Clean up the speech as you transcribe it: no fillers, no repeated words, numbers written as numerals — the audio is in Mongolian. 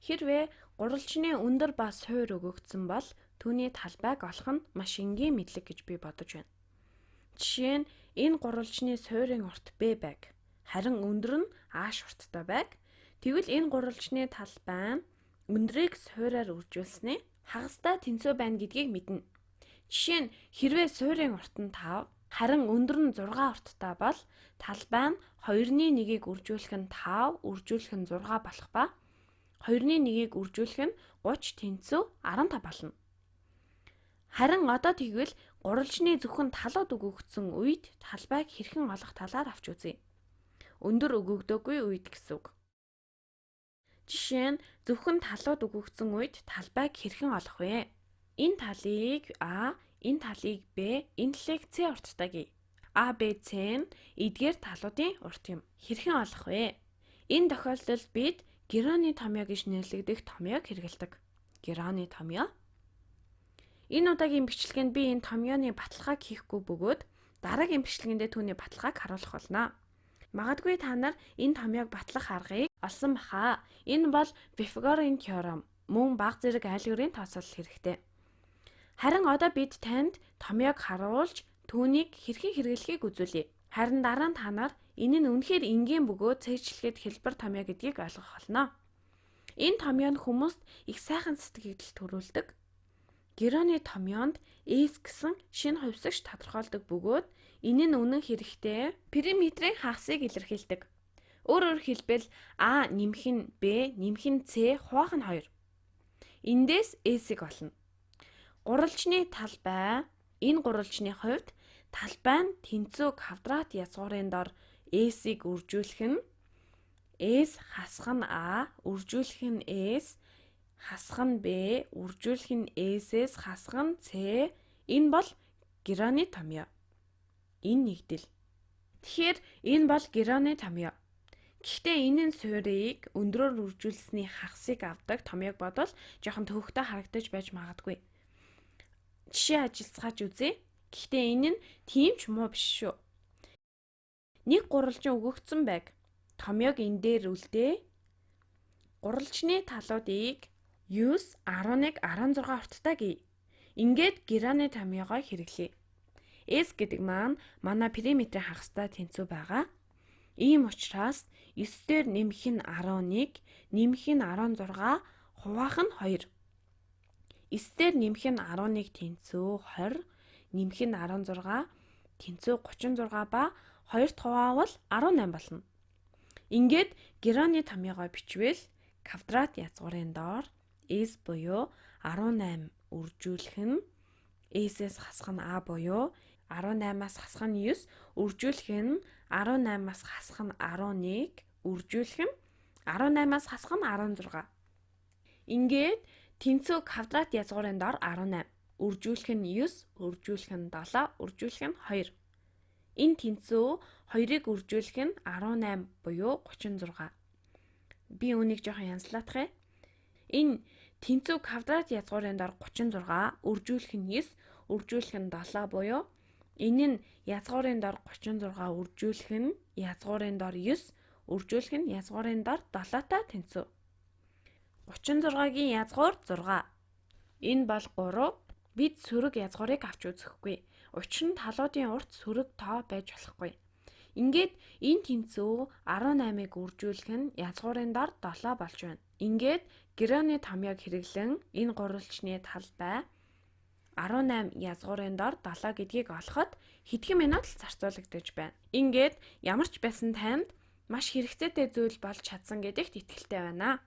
Хэрвээ гурвалжны өндөр ба суур өгөгдсөн бол түүний талбайг олох нь маш энгийн мэдлэг гэж би бодож байна. Жишээ нь энэ гурвалжны суурийн урт Б байг. Харин өндөр нь А шурттай байг. Тэгвэл энэ гурвалжны талбай нь өндрийг суураар үржүүлснээр хагастай тэнцүү байна гэдгийг мэднэ. Жишээ нь хэрвээ суурийн урт нь 5, харин өндөр нь 6 урттай бол талбай нь 2-ны 1-ийг үржүүлэх нь 5, үржүүлэх нь 6 болох ба 2-ны 1-ийг үржүүлэх нь 30 тэнцүү 15 болно. Харин одоо тэгвэл гурвалжны зөвхөн талууд өгөгдсөн үед талбайг хэрхэн олох талаар авч үзье. Өндөр өгөгдөөгүй үед гэсэн үг. Жишээ нь зөвхөн талууд өгөгдсөн үед талбайг хэрхэн олох вэ? Энэ талыг А, энэ талыг Б, энэ талыг С урттай гээ. А, Б, С нь эдгээр талуудын урт юм. Хэрхэн олох вэ? Энэ тохиолдолд бид Героны томьёо гэж нэрлэгдэх томьёог хэрэглэдэг. Героны томьёо. Энэ удаагийн бичлэгэнд би энэ томьёоны баталгааг хийхгүй бөгөөд дараагийн бичлэгэндээ түүний баталгааг харуулах болно. Магадгүй та нар энэ томьёог батлах аргыг олсон баха. Энэ бол Пифагорын теорем, мөн бага зэрэг айлгуурын тооцоолол хэрэгтэй. Харин одоо бид танд томьёог харуулж түүнийг хэрхэн хэрэглэхийг үзүүлье. Харин дараа нь та нар энэ нь үнэхээр энгийн бөгөөд цээжлэхэд хэлбэр томьёо гэдгийг ойлгох болно. Энэ томьёо нь хүмүүст их сайхан сэтгэл төрүүлдэг. Героны томьёонд S гэсэн шинэ хувьсагч тодорхойлдог бөгөөд энэ нь үнэн хэрэгтээ периметрийн хагасыг илэрхийлдэг. Өөрөөр хэлбэл А нэмэх нь Б нэмэх нь С хуваах нь 2. Эндээс S-ийг олно. Гурвалжны талбай. Энэ гурвалжны хувьд талбай нь тэнцүү квадрат язгуурын дор S-ийг үржүүлэх нь S хасах нь А, үржүүлэх нь S, хасах нь Б, үржүүлэх нь S-с хасах нь С. Энэ бол Героны томьёо. Энэ нэгдэл. Тэгэхээр энэ бол Героны томьёо. Гэхдээ энэ нь суурийг өндрөөр үржүүлсэний хагасыг авдаг томьёог бодвол жоохон төвөгтэй харагдаж байж магадгүй. Жишээ ажиллацгааж үзье. Гэхдээ энэ нь тийм ч муу биш шүү. Нэг гурвалжин өгөгдсөн байг. Томьёог энэ дээр үлдээ. Гурвалжны талуудыг 9, 11, 16 урттай гээ. Ингээд Героны томьёогоо хэрэглэе. S гэдэг маань манай периметрийн хагастай тэнцүү байгаа. Ийм учраас 9 дээр нэмэх нь 11, нэмэх нь 16, хуваах нь 2. 9 дээр нэмэх нь 11 тэнцүү 20, нэмэх нь 16 тэнцүү 36 ба 2-т хуваавал 18 болно. Ингээд Героны томьёогоо бичвэл квадрат язгуурын доор S буюу 18 үржүүлэх нь S-с хасах нь А буюу 18-аас хасах нь 9, үржүүлэх нь 18-аас хасах нь 11, үржүүлэх нь 18-аас хасах нь 16. Ингээд тэнцүү квадрат язгуурын дор 18, үржүүлэх нь 9, үржүүлэх нь 7, үржүүлэх нь 2. Энэ тэнцүү 2-ыг үржүүлэх нь 18 буюу 36. Би үүнийг жоохон янзлаадах. Энэ тэнцүү квадрат язгуурын дор 36, үржүүлэх нь 9, үржүүлэх нь 7 буюу энэ нь язгуурын дор 36 үржүүлэх нь язгуурын дор 9, үржүүлэх нь язгуурын дор 7-тай тэнцүү. 36-гийн язгуур 6. Энэ бол 3. Бид сөрөг язгуурыг авч үзэхгүй. Учир нь талуудын урт сөрөг тоо байж болохгүй. Ингээд энэ тэнцүү 18-ыг үржүүлэх нь язгуурын дор 7 болж байна. Ингээд Героны томьёог хэрэглэн энэ гурвалжны талбай 18 язгуурын дор 7 гэдгийг олоход хэдхэн минут л зарцуулагдаж байна. Ингээд ямар ч байсан танд маш хэрэгцээтэй зүйл болж чадсан гэдэгт итгэлтэй байна.